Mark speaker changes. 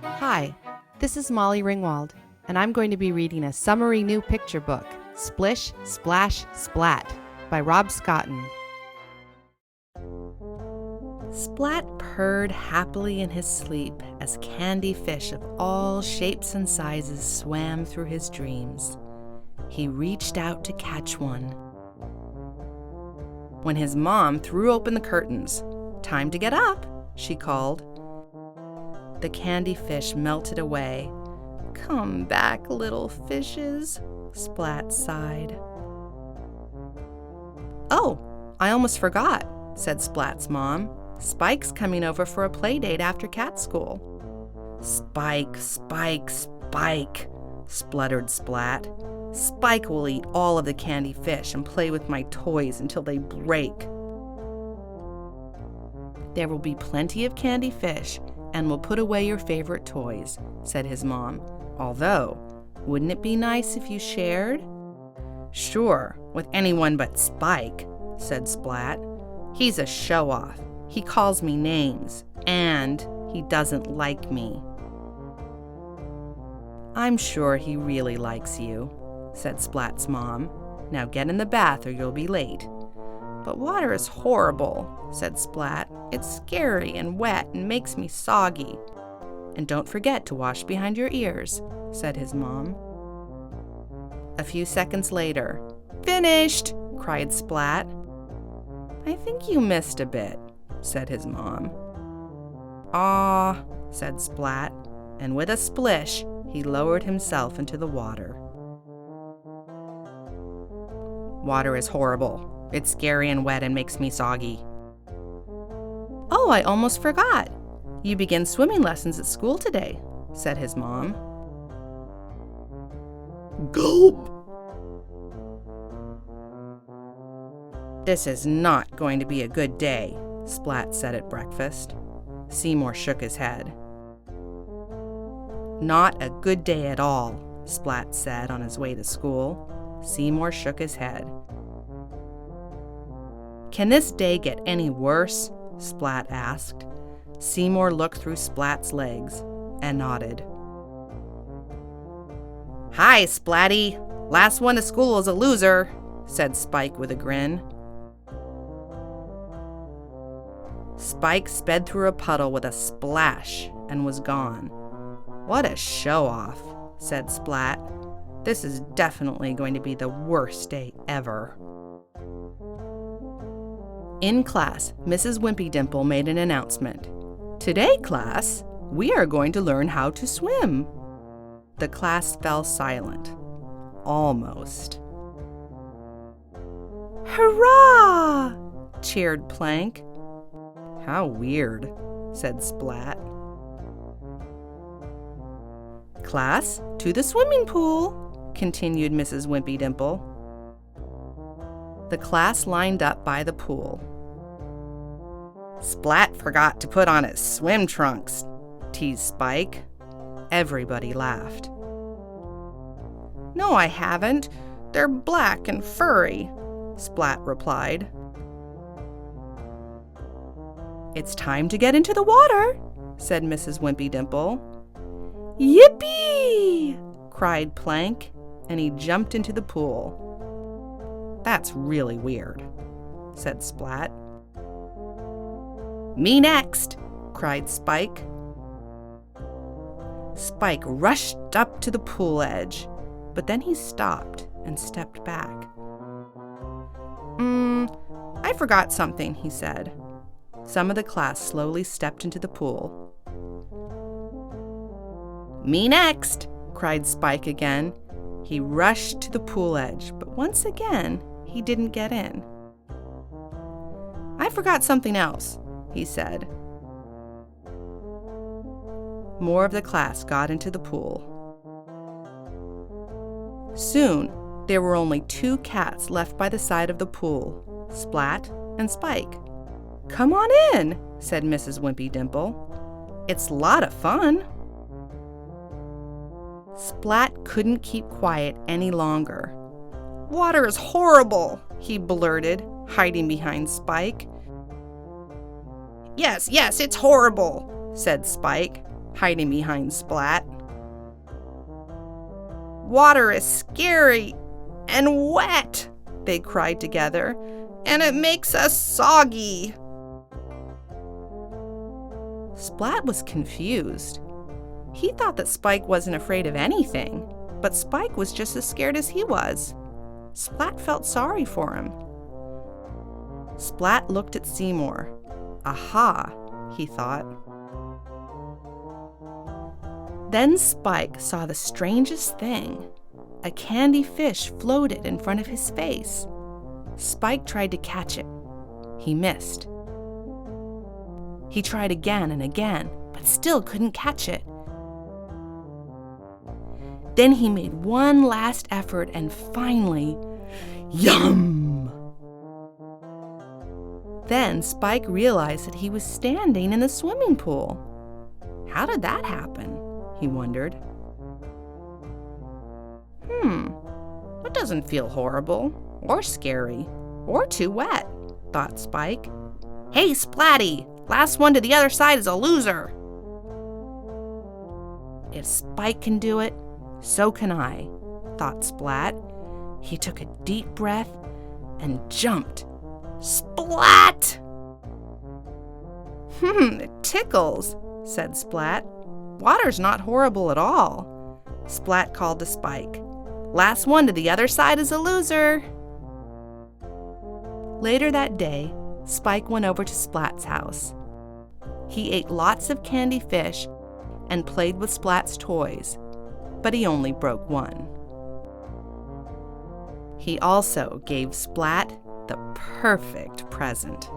Speaker 1: Hi, this is Molly Ringwald, and I'm going to be reading a summary new picture book, Splish, Splash, Splat, by Rob Scotton. Splat purred happily in his sleep as candy fish of all shapes and sizes swam through his dreams. He reached out to catch one. When his mom threw open the curtains, "Time to get up," she called. The candy fish melted away. "Come back, little fishes," Splat sighed. "Oh, I almost forgot," said Splat's mom. "Spike's coming over for a play date after cat school." "Spike, Spike, Spike," spluttered Splat. "Spike will eat all of the candy fish and play with my toys until they break." "There will be plenty of candy fish, and we'll put away your favorite toys," said his mom. "Although, wouldn't it be nice if you shared?" "Sure, with anyone but Spike," said Splat. "He's a show-off. He calls me names, and he doesn't like me." "I'm sure he really likes you," said Splat's mom. "Now get in the bath or you'll be late." "But water is horrible," said Splat. "It's scary and wet and makes me soggy." "And don't forget to wash behind your ears," said his mom. A few seconds later, "Finished!" cried Splat. "I think you missed a bit," said his mom. "Aw," said Splat, and with a splish, he lowered himself into the water. "Water is horrible. It's scary and wet and makes me soggy." "Oh, I almost forgot. You begin swimming lessons at school today," said his mom. "Gulp!" "This is not going to be a good day," Splat said at breakfast. Seymour shook his head. "Not a good day at all," Splat said on his way to school. Seymour shook his head. "Can this day get any worse?" Splat asked. Seymour looked through Splat's legs and nodded. "Hi, Splatty. Last one to school is a loser," said Spike with a grin. Spike sped through a puddle with a splash and was gone. "What a show-off," said Splat. "This is definitely going to be the worst day ever." In class, Mrs. Wimpy Dimple made an announcement. "Today, class, we are going to learn how to swim." The class fell silent. Almost. "Hurrah!" cheered Plank. "How weird," said Splat. "Class, to the swimming pool," continued Mrs. Wimpy Dimple. The class lined up by the pool. "Splat forgot to put on his swim trunks," teased Spike. Everybody laughed. "No, I haven't. They're black and furry," Splat replied. "It's time to get into the water," said Mrs. Wimpy Dimple. "Yippee!" cried Plank, and he jumped into the pool. "That's really weird," said Splat. "Me next!" cried Spike. Spike rushed up to the pool edge, but then he stopped and stepped back. I forgot something," he said. Some of the class slowly stepped into the pool. "Me next!" cried Spike again. He rushed to the pool edge, but once again, he didn't get in. "I forgot something else," he said. More of the class got into the pool. Soon, there were only 2 cats left by the side of the pool, Splat and Spike. "Come on in," said Mrs. Wimpy Dimple. "It's a lot of fun." Splat couldn't keep quiet any longer. "Water is horrible," he blurted, hiding behind Spike. Yes, it's horrible, said Spike, hiding behind Splat. Water is scary and wet, they cried together, and it makes us soggy. Splat was confused. He thought that Spike wasn't afraid of anything, but Spike was just as scared as he was. Splat felt sorry for him. Splat looked at Seymour. Aha, he thought. Then Spike saw the strangest thing. A candy fish floated in front of his face. Spike tried to catch it. He missed. He tried again and again, but still couldn't catch it. Then he made one last effort and finally, yum! Then Spike realized that he was standing in the swimming pool. How did that happen? He wondered. It doesn't feel horrible, or scary, or too wet, thought Spike. Hey, Splatty! Last one to the other side is a loser! If Spike can do it, so can I, thought Splat. He took a deep breath and jumped. Splat! It tickles, said Splat. Water's not horrible at all. Splat called to Spike. Last one to the other side is a loser. Later that day, Spike went over to Splat's house. He ate lots of candy fish and played with Splat's toys, but he only broke one. He also gave Splat the perfect present.